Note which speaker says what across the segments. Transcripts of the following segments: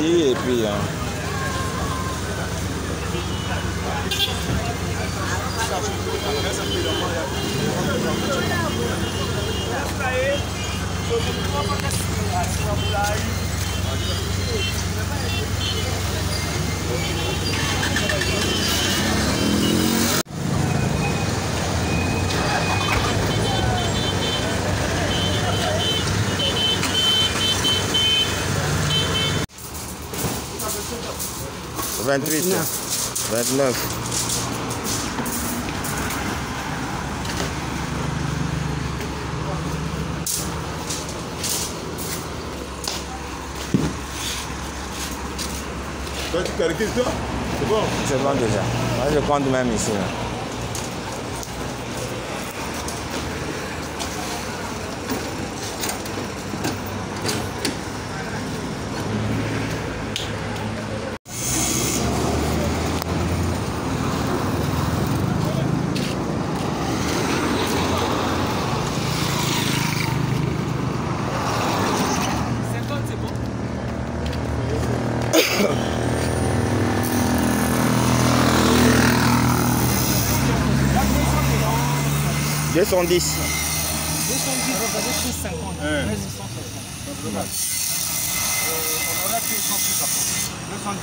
Speaker 1: ici et puis... « 28, 29.
Speaker 2: Toi, tu calcules toi? C'est bon?
Speaker 1: C'est bon déjà. Moi, je compte même ici. Là. « 210. »
Speaker 3: 210, regardez plus 50. Mais 650. On aura 200 plus après. 210.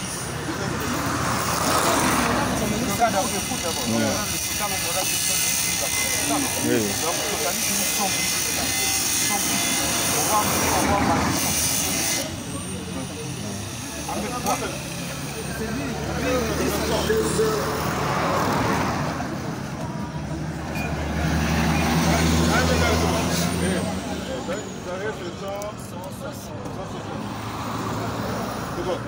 Speaker 3: Regarde le foot d'abord. Le total, on aura 210 plus après.
Speaker 1: Oui.
Speaker 3: Donc, on totalise 100 plus. 100 plus. On va marquer 100. Avec quoi?
Speaker 2: C'est bon.